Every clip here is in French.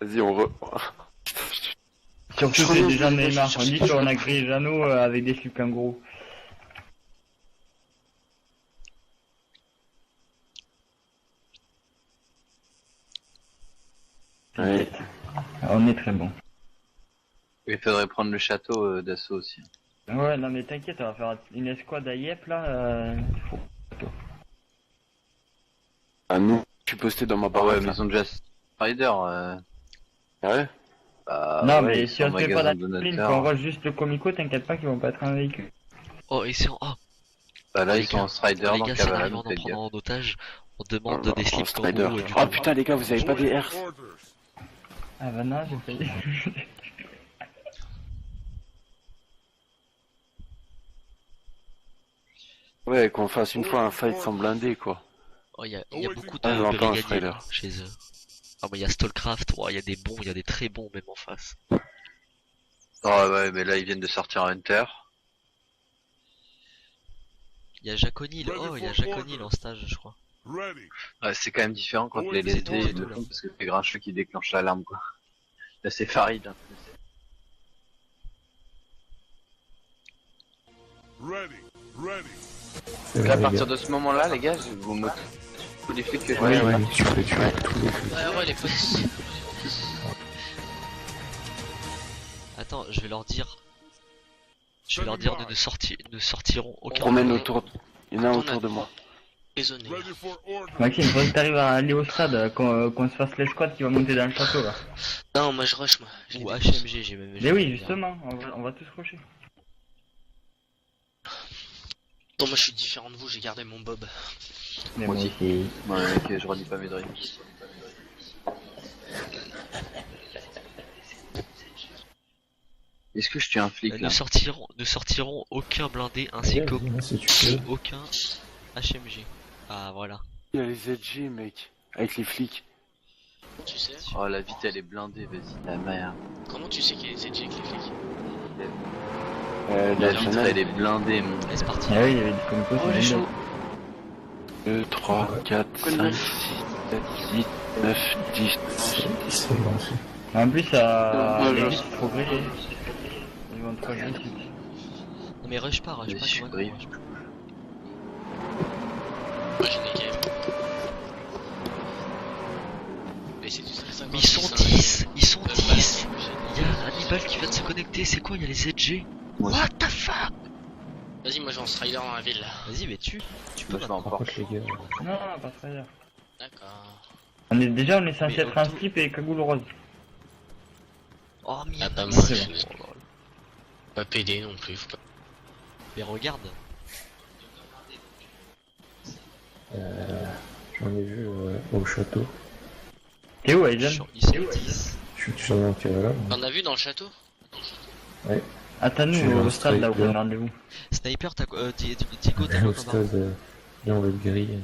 Vas-y, on re... Surtout c'est déjà Neymar. On dit qu'on a créé Jeannot avec des slips kangourous. Ouais. On est très bon. Il faudrait prendre le château d'assaut aussi. Ouais, non mais t'inquiète, on va faire une escouade à Yep là. Ah nous, je suis posté dans ma Ah baraque. ouais, mais ils ont déjà Strider. Ouais. Bah, Non ouais, mais ils si sont on en se fait pas magasin d'assaut, donateur. qu'on voit juste le comico, t'inquiète pas qu'ils vont pas être un véhicule. Oh, et c'est en... Oh, Bah là, les ils sont gars, en Strider les dans gars, si on arrive Cavalade, à en faites prendre gaffe. en otage, on demande Oh, des slips Strider. kangourous du Oh putain les gars, vous avez pas des airs. Ah bah non, j'ai failli. Ouais, qu'on fasse une fois un fight sans blindé quoi. Oh, il y a beaucoup Ah, de j'entends un brigadiers Strider. là, chez eux. Ah, mais il y a Stallcraft, oh, il y a des bons, il y a des très bons même en face. Oh ouais, mais là, ils viennent de sortir Hunter. Il y a Jack O'Neill, oh, il y a Jack O'Neill en stage, je crois. Ouais, c'est quand même différent quand les c'est lésés tout, de là. fond, parce que c'est Grincheux qui déclenche l'alarme, quoi. Là, c'est Farid. Hein. Donc là, à partir de ce moment-là, les gars, vous me... tous les flics que je Ouais, vois, ouais, tu peux tuer tous les Ouais, les potes. Attends, je vais leur dire... Je vais leur dire ne sortiront aucun... promène autour. Il y en a un autour de moi. Raisonner. Maxime, faut que t'arrives à aller au stade, qu'on se fasse l'escouade qui va monter dans le château là. Non, moi je rush, moi. Je Ou l'ai HMG, j'ai même... Mais oui, justement, on va tous rusher. Bon, moi je suis différent de vous, j'ai gardé mon bob. Mais Moi moi aussi. aussi. Ouais, ok, je redis pas mes drives. Est-ce que je tue un flic là ne sortiront aucun blindé ainsi Vas-y, vas-y, si tu peux. qu'aucun HMG. Ah, voilà. Il y a les ZG mec. Avec les flics. Tu sais Oh, la vite elle est blindée, vas-y, ta mère. Comment tu sais qu'il y a des edge avec les flics? La La vitre Chanel. elle est blindée, mon. Allez, c'est parti. Ah oui, il y avait des comicos. Oh, les chauds. 2, 3, 4, 5, 6, 7, 8, 9, 10. C'est bon aussi. En plus, ça. Ouais, Les je- listes progressent. Ils vont trop vite. Non mais rush pas, Je suis comme un con, brave. rush pas. Moi j'ai des games. Mais c'est du 50. Mais ils sont 10. Il y a Hannibal qui vient de se connecter, c'est quoi? Il y a les ZG. Ouais. What the fuck? Vas-y, moi je vais en strider dans la ville là. Vas-y, mais tu peux Moi je vais en Par Porsche. contre, les gars, Non, non, pas très bien. D'accord. On est censé Mais être un autour- slip et cagoule rose. Oh Ah, merde, pas moi, c'est je bon. suis pas PD non plus. Faut pas... Mais regarde, j'en ai vu au château. T'es où, Aiden? ils sont 10. Je suis sur mon là. T'en as vu dans le château? Je Attends-nous suis au un stade là où striker. on a rendez-vous. Sniper, t'as quoi? Digo, t'as Au quoi comme arme? stade, là on va le griller.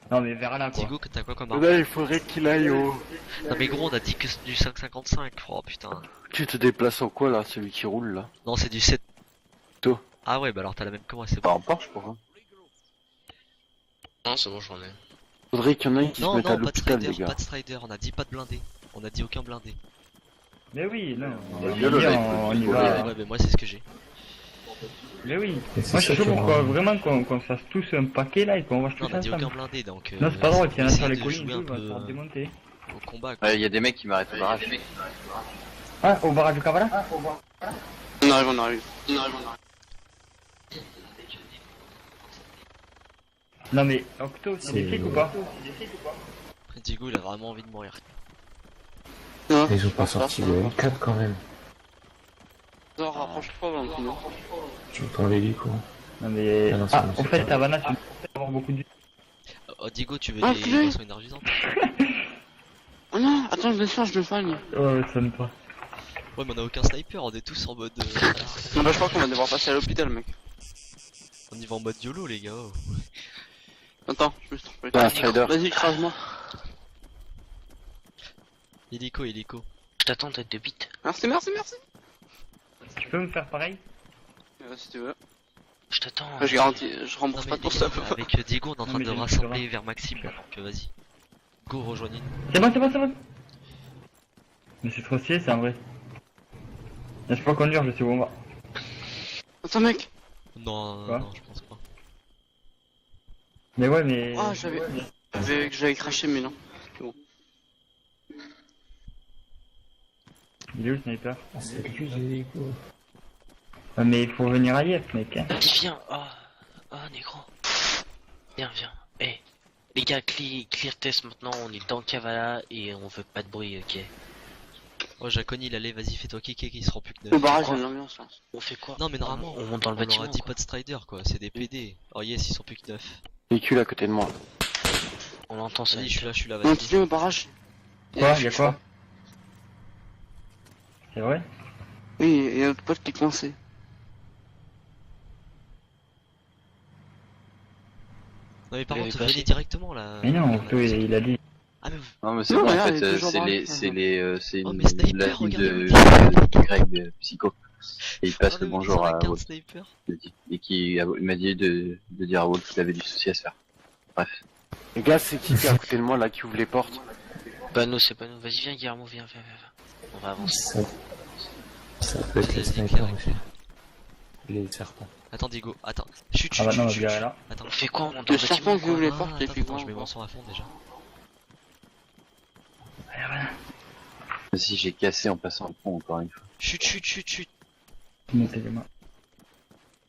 Non, mais vers là quoi. Digo, t'as quoi comme arme? Là il faudrait qu'il aille au... Non mais gros, on a dit que c'est du 5,55. Oh putain. Tu te déplaces en quoi là, celui qui roule là? Non, c'est du 7. Toi. Ah ouais, bah alors t'as la même que moi, c'est Pas bon. en Porsche, pourquoi? Non, c'est bon, j'en ai. Faudrait qu'il y en ait un qui se Non, mette à non, pas de l'hôpital Strider, les gars. pas de Strider, on a dit pas de blindé. On a dit aucun blindé. Mais oui, non. On va On, gueuler avec on le y pico, va. Ouais, mais moi c'est ce que j'ai. Mais oui. Et c'est Moi je suis ça chaud qui pour rend- vraiment qu'on se fasse tous un paquet là et qu'on rush Non, tous on a dit aucun ensemble. blindé donc. Non, c'est pas drôle, qu'il y en a sur les essayer de collines, jouer un tout, on va se peu faire démonter. au combat quoi. Ouais, y a des mecs qui m'arrêtent au barrage. Ah, au barrage du Kavala? On arrive, on arrive. Non mais Octo, c'est des C'est- flics ou pas? Digo, il a vraiment envie de mourir. Ils ont pas sorti le M4 quand même. Non, rapproche-toi, Valentino. Tu entends l'hélico. Non mais... Ah non, c'est Ah, bon, au c'est fait, pas- Havana, tu peux avoir beaucoup de... Oh, Digo, tu veux Ah, des clé. boissons énergisantes? Oh non, attends, je me soigne. Oh, ça sonne pas. Ouais, mais on a aucun sniper, on est tous en mode. Non, bah je crois qu'on va devoir passer à l'hôpital, mec. On y va en mode YOLO, les gars. Oh. Attends, je me suis trompé. Ah, Strider. Vas-y, crase-moi. Hélico, hélico. Je t'attends, tête de bite. Merci, merci, merci. Tu peux me faire pareil? Si tu veux. Je t'attends. Je garantis, je Non, rembourse mais pas les pour gars, ça. avec Diego, on est en train mais de j'ai le rassembler terrain. vers Maxime. Donc vas-y. Go, rejoignez-nous. C'est bon, c'est bon, c'est bon. Mais c'est trop stylé, c'est un vrai. Je peux pas conduire, je sais où on va. Attends, mec. Non, Quoi non, je pense pas. Mais ouais, mais. Ah, j'avais craché, mais non. Il est où le sniper? Ah, c'est lui, j'ai quoi. Ah, mais il faut venir à Yep, mec. Hein. Vas-y, viens. Oh, négro. Viens. Eh. Les gars, clear test maintenant, on est dans Kavala et on veut pas de bruit, ok. Oh, Jaconi, il allait, vas-y, fais-toi kicker, il se rend plus que Le 9. barrage, il y a de l'ambiance là. On fait quoi? Non, mais normalement, On monte dans le on leur bâtiment. a dit quoi. pas de Strider, quoi, c'est des PD. Oh yes, ils sont plus que 9. Véhicule à côté de moi. On entend ça. Vas-y, je suis là, On vas-y. continue au barrage. Quoi? Y'a quoi? C'est vrai? Oui, il y a notre pote qui est coincé. Non, mais par Il contre, avait venez passé. directement là. Mais non, il a dit. Ah, mais vous. Non, mais c'est Non, bon, en regarde, fait, il est toujours c'est dans les, le- c'est les, c'est Oh, une, mais Sniper, la ligne regardez. de Greg Psycho. Et il passe Oh, le mais bonjour ils ont la à carte Wolf. sniper. Et il m'a dit de dire à Wolf qu'il avait du souci à se faire. Bref. Les gars, c'est qui est à côté de moi là qui ouvre les portes? Pas nous, c'est pas nous. Vas-y, viens, Guillermo, viens. On va avancer. Ça peut être les Vas-y, snipers clair, aussi. clair. Les serpents. Attends, Diego, attends. Chut, Ah bah non, on va virer là. Attends, On fait quoi? On monte Le dans le serpent bâtiment qui ouvre quoi. les Ah, portes et attends, puis attends, quoi? je mets mon son à fond déjà. Si j'ai cassé en passant le pont encore une fois. Chut. Montez les mains.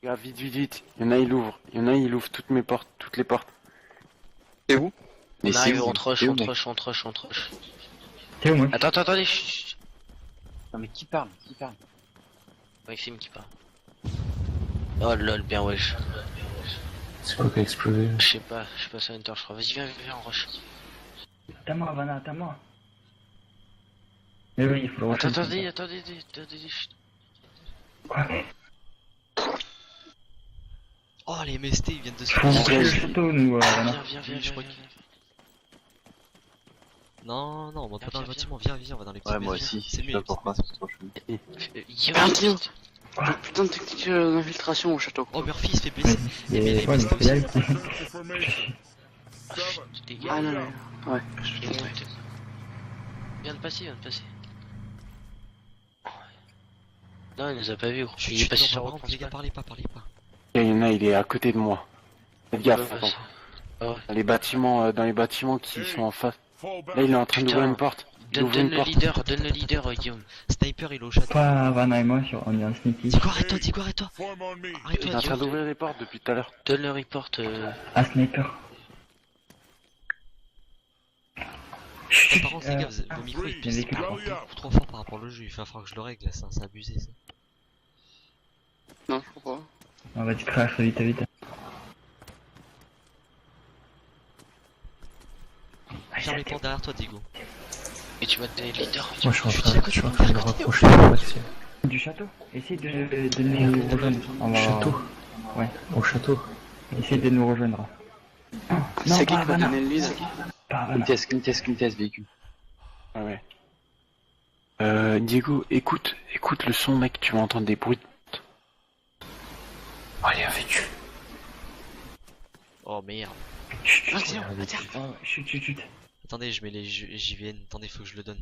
Les gars, vite. Il y en a, il ouvre toutes mes portes, toutes les portes. Mais On c'est arrive, où on rush. C'est où, mec C'est où, moi? Attendez, chut. Non mais qui parle Maxime qui parle. Oh lol, bien wesh. C'est quoi qui a explosé? Je sais pas, c'est Hunter, je crois. Vas-y, viens, on rush. T'as moi, Vanna, t'as moi. Mais oui, il faut le refaire. Attendez, chut. Quoi? Oh, les MST, ils viennent de se Faut faire. ouvrir le château, nous, Vanna. Viens, Oui, je crois que- Non, on monte pas dans le Viens. bâtiment, viens, on va dans les petites Ouais, moi maisons. aussi. C'est Je sais mieux. pas pourquoi, c'est trop chou. Yo. Putain de technique d'infiltration au château. Oh, Murphy, il se fait blesser. Et mais les ouais, mais pistes c'est là aussi. qui. Les gars, Ah non, ouais. Viens de passer. Non, il nous a pas vu, gros. Chut, Il est passé non, sur par le contre, les gars, parlez pas. Il y en a, il est à côté de moi. Faites gaffe, attends. Oh, Dans les bâtiments qui sont en face. Là, il est en train d'ouvrir une porte. Il donne ouvre une le porte. leader, Guillaume. Sniper, il est au château. Pas Vanna et moi, on est un sneaky. Diego, arrête-toi. Il est Arrête-toi, en train d'ouvrir les portes depuis tout à l'heure. Donne le report. Un sniper. Par contre, les gars, vos micros ils il y a pissent des beaucoup trop fort par rapport au jeu. Il va falloir que je le règle, là, c'est abusé ça. Non, je crois pas. On va te crash vite. Ferme les portes derrière toi, Diego. Et tu vas te donner le leader. Moi, je suis en à train de me rapprocher du maximum. Du château. Essaye de nous rejoindre. On va... Château? Ouais. Au château? Essaye de nous rejoindre. Non, C'est qui pas qui va Vanna. donner le lead? Pas Vanna. Quintesse, véhicule. Ouais. Diego, écoute le son, mec, tu vas entendre des bruits. Oh, il y a un véhicule. Oh merde. Chut, chut. Attendez, je mets les JVN. Attendez, faut que je le donne.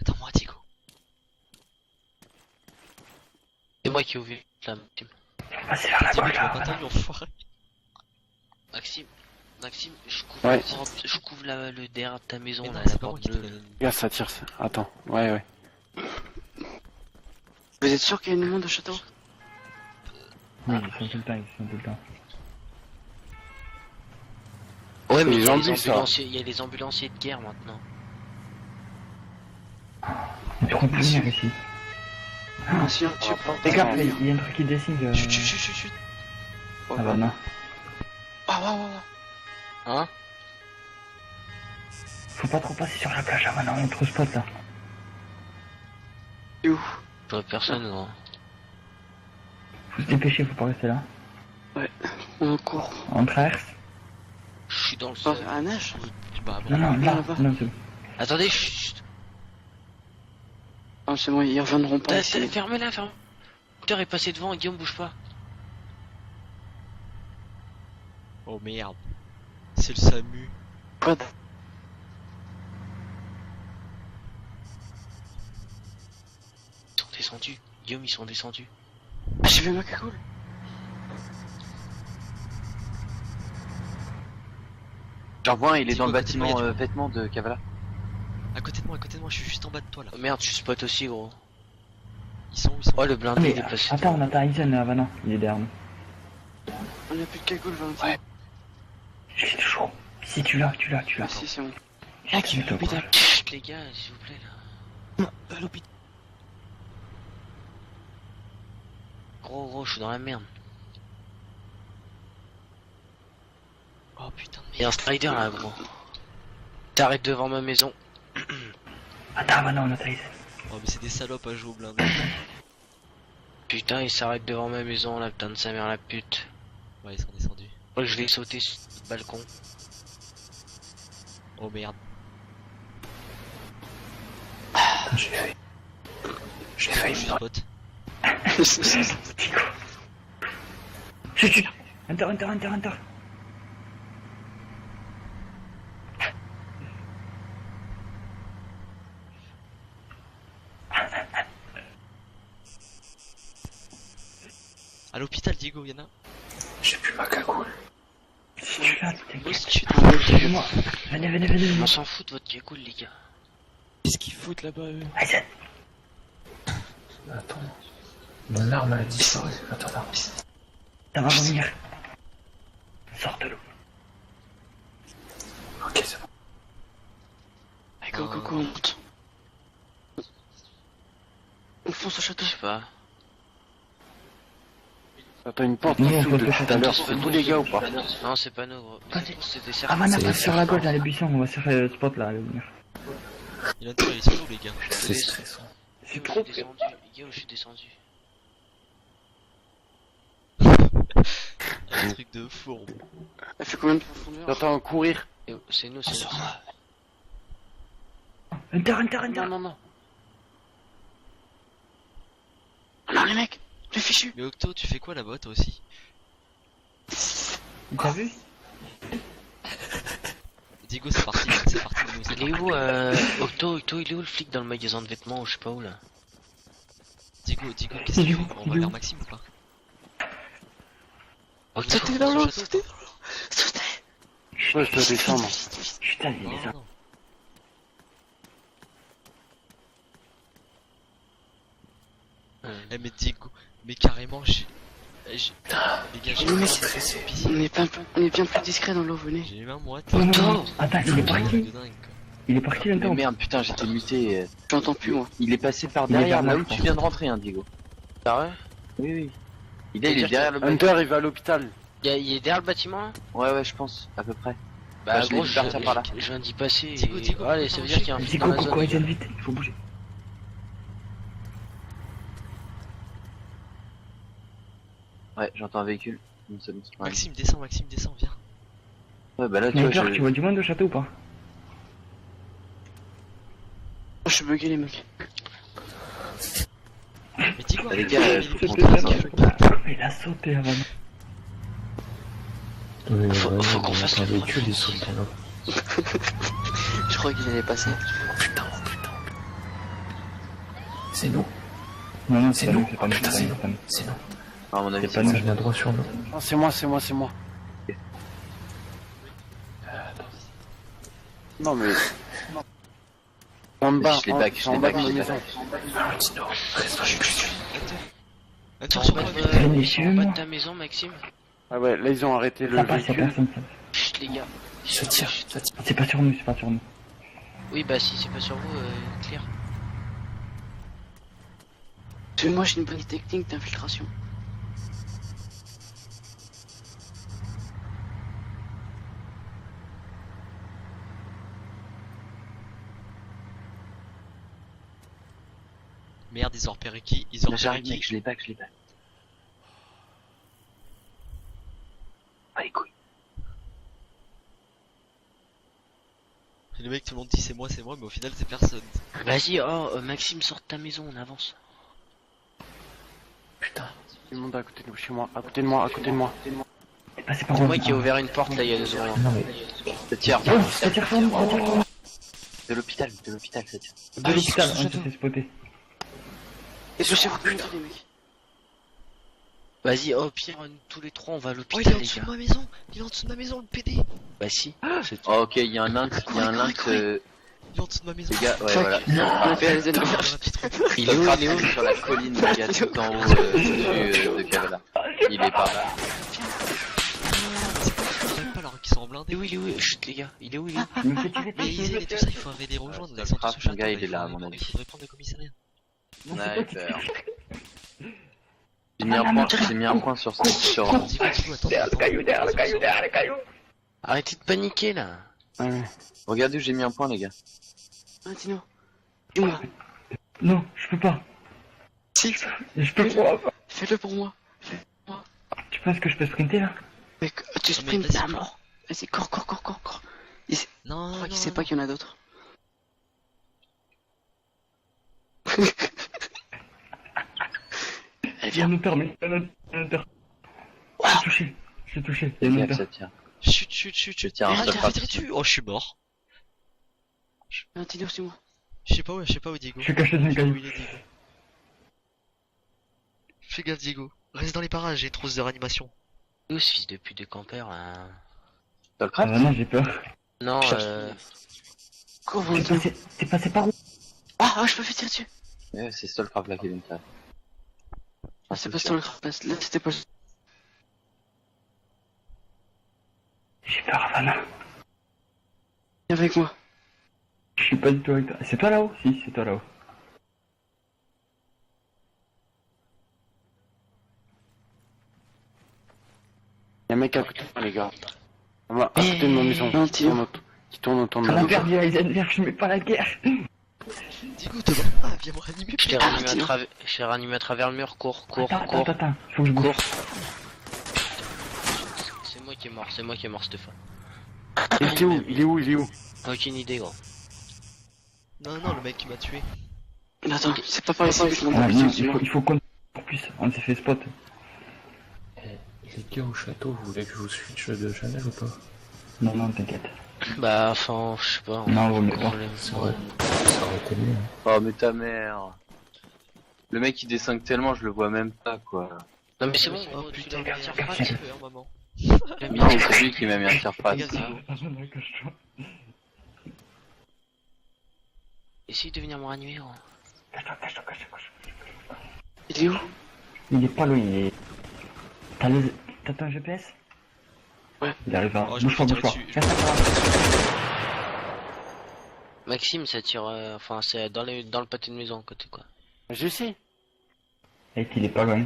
Attends-moi, Diego. C'est moi qui ai ouvert la Maxime. Vas-y, vers la Diego, gauche, tu m'as là, pas Vanna. entendu, enfoiré. Maxime, je couvre, Ouais. je couvre le derrière de ta maison, Mais non, là, c'est la pas moi porte qui te bleue. donne. Regarde, ça tire. Attends, ouais. Vous êtes sûr qu'il y a une monde au château? Oui, ils sont tout le temps. Ouais, C'est mais les il y a zombies, les ça. ambulanciers, il y a les ambulanciers de guerre maintenant. On peut venir ici. Ah, si, tu Les gars, il y a un truc qui dessine. Chut. Ah Vanna. Hein? Faut pas trop passer sur la plage, Vanna, on trouve spot là. C'est où? Je vois personne, non. Faut se dépêcher, faut pas rester là. On court. On traverse. Je suis dans le Oh, sol. à la neige? Bah bon. Non, là, là-bas. non, c'est bon. Attendez, chut. Ah, c'est bon, ils reviendront pas ici. Ferme-la. Hunter est passé devant, Guillaume, bouge pas. Oh merde. C'est le SAMU. Quoi de- Ils sont descendus. Guillaume, ils sont descendus. Ah, j'ai vu ma cagoule. J'en vois un, il est Dis dans le quoi, côté de moi, bâtiment y a du- vêtements de Kavala. À côté de moi, je suis juste en bas de toi là. Oh merde, tu spot aussi, gros. Ils sont où, ils sont où? Oh, le Ah, blindé, mais il est passé. attends, on attend Aizen là-bas, non, il est derrière nous. On a plus de cagoule, Valentin. Ouais. Je l'ai toujours. Si tu l'as. Ah, si, c'est bon. Active-toi. Chut, les gars, s'il vous plaît, là. À l'hôpital. Gros, je suis dans la merde. Oh putain de Il y a un strider là, gros. T'arrêtes devant ma maison. Attends, maintenant on attend Aizen. Oh mais c'est des salopes à jouer au blindé. Putain, il s'arrête devant ma maison, la putain de sa mère, la pute. Ouais, ils sont descendus. Moi, je l'ai sauté sur le balcon. Oh merde. J'ai failli Je me spot. Chut. Hunter. À l'hôpital, Diego, y'en a. J'ai plus ma cagoule. Si tu l'as, Moi t'inquiète. aussi, je suis Suis-moi. Venez. On s'en fout de votre cagoule, les gars. Qu'est-ce qu'ils foutent là-bas, eux? Aizen. Attends. Mon arme a disparu. Attends, là. Ça va revenir. Sors de l'eau. Ok, c'est bon. Allez, go, on monte. On fonce au château. Je sais pas. T'as une porte Non, qui on s'ouvre peut depuis pas tout à l'heure, faire c'est ça. vous les gars ou pas? Non, c'est pas nous, gros. Vas-y. C'était Ah, certain. Mana, C'est passe sur la gauche dans les buissons, on va se faire le spot là, allez venir. Il y en a ils sont où les gars? C'est stressant. C'est Guillaume, trop. je suis descendu. Guillaume, je suis descendu. Un truc de fourbe. Elle fait combien de profondeur? J'entends courir. Et c'est nous, c'est nous. Hunter. Non. Oh non, les mecs, le fichu. Mais Octo, tu fais quoi là-bas toi aussi? T'as vu? Diego, c'est parti de nous. c'est Il est parti. où, Octo, il est où le flic dans le magasin de vêtements ou je sais pas où là? Diego, qu'est-ce que tu fais? On va vers Maxime ou pas? Octo, Sautez dans l'eau, Sur le sautez château, dans l'eau. Sautez. Ouais, je dois descendre. Putain, il Non, est là. non. Eh mais Diego, mais carrément les gars, j'ai Mais eu mec, on est bien plus discret dans l'eau, venez. j'ai eu un moite. Non. Attends, il est parti. De dingue, quoi. Il est parti Mais Hunter. merde, putain, j'étais muté. J'entends plus, moi. Il est passé par Il est derrière, vers là moi, où je tu pense. viens de rentrer, hein, Diego. Sérieux? Oui. Il est derrière le bâtiment. Hunter, il va à l'hôpital. Il est derrière le bâtiment là? Ouais, je pense, à peu près. Bah, je l'ai gros, vu partir par là. je viens d'y passer. Diego, et- Diego, Allez, ça veut dire qu'il y a un flic dans Zico, la Coco, zone. Aizen, vite, il faut bouger. Ouais, j'entends un véhicule. Bon, c'est bon, c'est pas grave. Maxime, descends, viens. Ouais, bah là, tu vois, Sniper, tu vois du monde au château ou pas? Oh, je suis bugué, les mecs. Mais Diego, Les arrête gars, de je faire vous les prends vidéos. très Il a sauté avant. Faut qu'on fasse un le véhicule, point. ils sont dans l'eau. Je crois qu'il allait passer. Putain. C'est nous. Non, C'est pas nous. nous, c'est pas nous, Putain, c'est c'est pas nous. nous, c'est pas nous. C'est nous. À mon avis, C'est pas Ça nous. vient droit sur nous. Non, c'est moi. Non, mais. En bas, Je les back, en bas de ma je les maison. Valentino, reste où je suis. Hunter, En sur bas moi, de- vite. Venez ils chez sont en bas moi. de ta maison, Maxime. Ah ouais, là, ils ont arrêté le Ça passe, y'a véhicule. personne. Chut, les gars. Il se tire, ça tire. C'est pas sur nous, c'est pas sur nous. Oui, bah si c'est pas sur vous, Claire. Moi, j'ai une bonne technique d'infiltration. Merde, ils ont repéré qui? Ils ont repéré J'arrive, qui? mec, je les back. Ah, les couilles. Le mec, tout le monde dit c'est moi, mais au final c'est personne. Vas-y, Maxime, sors de ta maison, on avance. Putain. Tout le monde à côté de nous, chez moi, à côté de moi. passé par C'est où? moi qui ai ouvert une porte là il y a 2 secondes. Non, mais. Ça tire. Oh, ça tire sur nous, ça tire sur nous. De l'hôpital, ça tire. De l'hôpital, on se fait spotter. Et je sais vous putain les mecs. Vas-y, oh pire, tous les trois on va à Oh, il est l'hôpital en les dessous de gars. ma maison. Il est en dessous de ma maison, le PD. Bah si. Oh, ok, il y a un lynx, Il est en dessous de ma maison. les gars, ouais, voilà. On a fait la Dans ZNR. la petite rue. Il est où, il est où? Sur la colline, les gars, tout en haut, au-dessus de Kavala. Il est par là. J'aime pas alors qu'ils sont en blindé. Il est où? Chut les gars, il est où? Il me fait tirer Mais dessus, il me Isel fait et tout tirer ça, il faudrait les rejoindre. Ils sont tous au Mon château. gars, il est faut- là, à mon avis. Il faudrait prendre le commissariat. Non, c'est pas Sniper. tirer. J'ai mis un point sur Digo, attends. Derrière le caillou, derrière le caillou, derrière le caillou. Arrêtez de paniquer là. Regardez où j'ai mis un point, les gars. Tino. Dis-moi. Non, je peux pas. Si, Je peux pas. fais-le pour moi. Tu penses que je peux sprinter là? Mec, tu Non, mais sprints vas-y, à mort. Vas-y, cours. Non, Je crois non, qu'il sait non. pas qu'il y en a d'autres. Allez, Il y a viens. un hunter, mais il y a un hunter. Je l'ai touché, il y a un Gaffe, hunter. ça tire. Chut. Je tire un Ah, seul tiens, frappe. Tirez dessus. Oh, je suis mort. Tino, c'est moi. Je sais pas où Diego. Je suis caché dans un Je sais pas où caillou. il est, Diego. Fais gaffe, Diego. Reste dans les parages, j'ai une trousse de réanimation. Où ce fils de pute de campeur là? Seul Ah craft. bah non, j'ai peur. Non, Cours, T'es passé par où? Ah, je me fais tirer dessus. Ouais, c'est seul frappe là qui vient de faire. Ah, c'est pas sur le crapace. Là, c'était pas. J'ai peur, Havana. Viens avec moi. Je suis pas du tout avec toi. C'est toi là-haut? Si, c'est toi là-haut. Y'a un mec à côté de moi, les gars. À côté de ma maison. Non, Qui Tino. tourne autour de On moi. a perdu Eisenberg, je mets pas la guerre. Diego, te bats pas, viens me réanimer. je t'ai réanimé à travers le mur, cours, Attends, faut que je bouge. C'est moi qui est mort Stéphane. Il est où Aucune idée gros. Non, le mec qui m'a tué. Attends, c'est pas par ici que je m'en Ah, non, dis. il faut qu'on plus. On s'est fait spot. Les gars au château, vous voulez que je vous switch de Chanel ou pas? Non, t'inquiète. Bah enfin, je sais pas. Non, vaut mieux pas. Ça aurait été mieux. Oh, mais ta mère. Le mec il descend tellement, je le vois même pas, quoi. Non mais c'est bon, Oh gros, tu putain, l'as merde, mis il en a face. tué, hein, maman. Non, c'est lui qui m'a mis un surface. Fais gaffe, Diego. Essaye de venir me réanimer gros. Il est où? Il est pas loin, il est. T'as ton GPS? Ouais. Il arrive à. Oh, je me fais tirer dessus. Reste à part. Maxime ça tire, enfin c'est dans le pâté de maison à côté quoi. Je sais. Et qu'il est pas loin.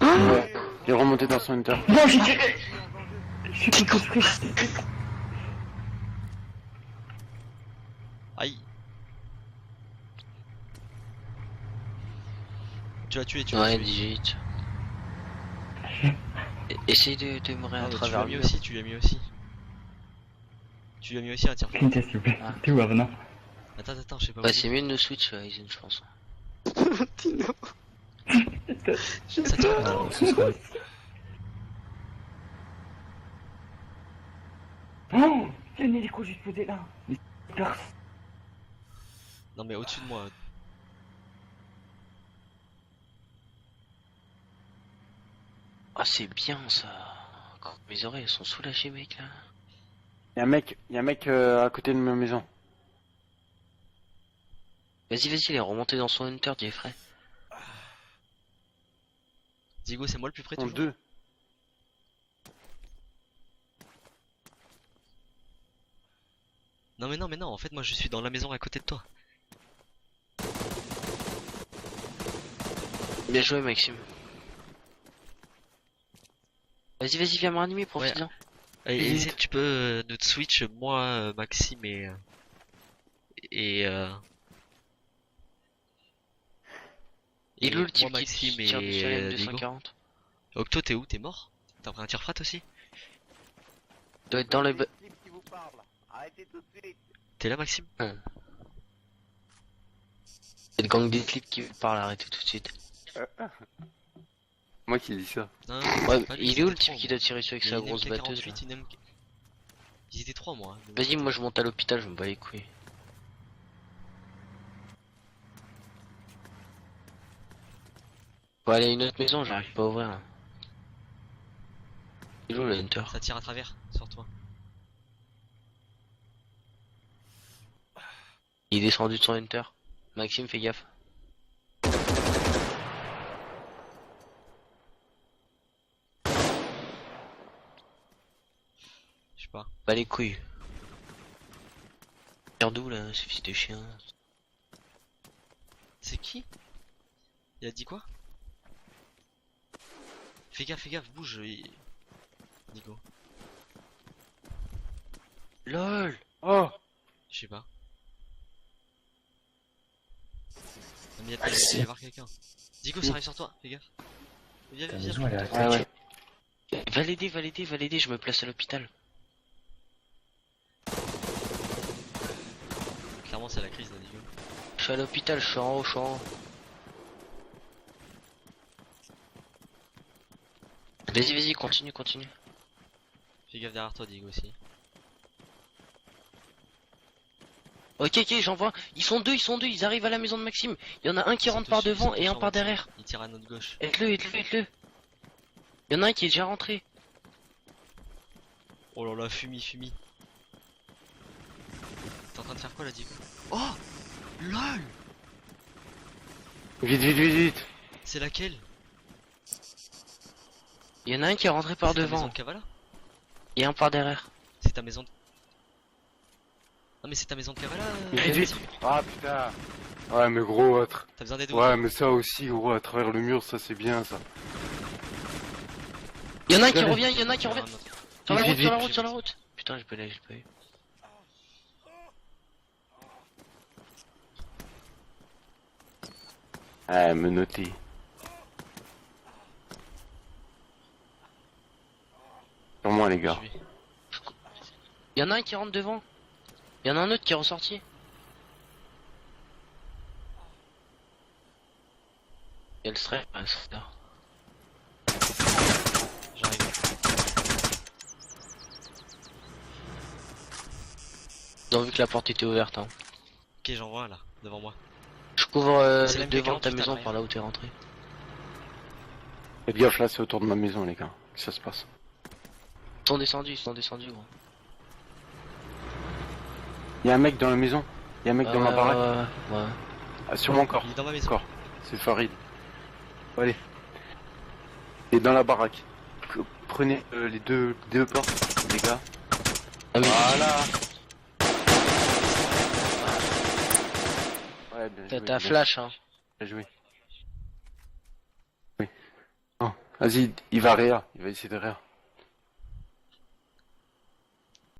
Ouais. Il est remonté dans son hunter. Non, j'ai tiré. Je suis tout construit. Aïe. Tu l'as tué, Ouais, 18. Essaye de me Ah, réanimer à tu travers l'as le mis mur. aussi, tu l'as mis aussi. Tu l'as mis aussi un tir. Clint, s'il vous plaît. Ah. T'es où, Avana? Attends, je sais pas. Bah où c'est mieux de nous switch Aizen je pense. Tino. ça tire. Alors, ce serait... Oh, il y a un hélico juste posé là. Mais c'est peur. Non, mais au-dessus de moi. Ah c'est bien ça. Mes oreilles elles sont soulagées mec là. Y'a un mec à côté de ma maison. Vas-y il est remonté dans son hunter Jeffrey. Diego, c'est moi le plus près, En toujours. deux. Non, mais non, en fait, moi je suis dans la maison à côté de toi. Bien joué Maxime. Vas-y viens me réanimer profite-en. Et si tu peux notre switch, moi, Maxime et Il est où le moi, type qui Maxime tire du et Solem Diego. 240? Octo, t'es où? T'es mort? T'as pris un tir fat aussi? Doit être dans les... T'es là, Maxime? C'est le gang des clips qui vous parle, arrêtez tout de suite. Moi qui dis ça. Non, Ouais, pas lui, il ils est où étaient le type trois, qui moi. t'a tiré dessus avec Il y sa a une grosse batteuse là MK48, une MK... Ils étaient 3 moi. Vas-y, moi je monte à l'hôpital, je me bats les couilles. Faut aller à une autre maison, j'arrive pas à ouvrir. Il est où le Hunter? Ça tire à travers, sur toi. Il est descendu de son Hunter. Maxime, fais gaffe. Je sais pas. Bats les couilles. Tire d'où là, ce fils de chien? C'est qui? Il a dit quoi? Fais gaffe, bouge. Nico. LOL. Oh Je sais pas. Non, mais il va y avoir quelqu'un. Nico, ça arrive sur toi, fais gaffe. Viens, Ta viens, maison, elle est viens. attaquée. ouais. Va l'aider, je me place à l'hôpital. Clairement, c'est la crise là, Nico. Je suis à l'hôpital, je suis en haut, je suis en haut. Vas-y, continue. Fais gaffe derrière toi, Diego aussi. Ok, j'envoie. Ils sont deux, ils arrivent à la maison de Maxime. Il y en a un qui rentre par devant et un par derrière. Il tire à notre gauche. Aide-le. Il y en a un qui est déjà rentré. Oh là là, fumi. T'es en train de faire quoi là, Diego? Oh LOL. Vite. C'est laquelle? Il y en a un qui est rentré par C'est ta maison devant de Kavala? et un par derrière. C'est ta maison de... Non mais c'est ta maison de Kavala Vite. Maxime. Ah putain. Ouais, mais gros, autre. T'as besoin d'aide ou Ouais, mais ça aussi, gros, à travers le mur, ça c'est bien ça. Il y en a un qui Allez. revient. Sur la Vite, route, vite. sur la route. Putain, j'ai pas eu. Ah, me noter. Sur moi, les gars. Je vais. Il y en a un qui rentre devant. Il y en a un autre qui est ressorti. Il y a le stress. Ah, c'est là. J'arrive. Ils ont vu que la porte était ouverte. Hein. Ok, j'en vois un là, devant moi. Je couvre C'est la devant MK48 ta maison derrière. par là où t'es rentré. Faites gaffe, là, c'est autour de ma maison, les gars. Que ça se passe. Ils sont descendus gros. Y'a un mec dans la maison. Y'a un mec dans ma baraque. Ouais. Ah, sur mon corps. Il est dans ma maison. Corps. C'est Farid. Allez. Il est dans la baraque. Prenez les deux portes, les gars. Ah, mais Voilà. Ouais, bien joué, t'as bien flash hein. Bien joué. Oui. Non, vas-y, il va réa. Il va essayer de réa.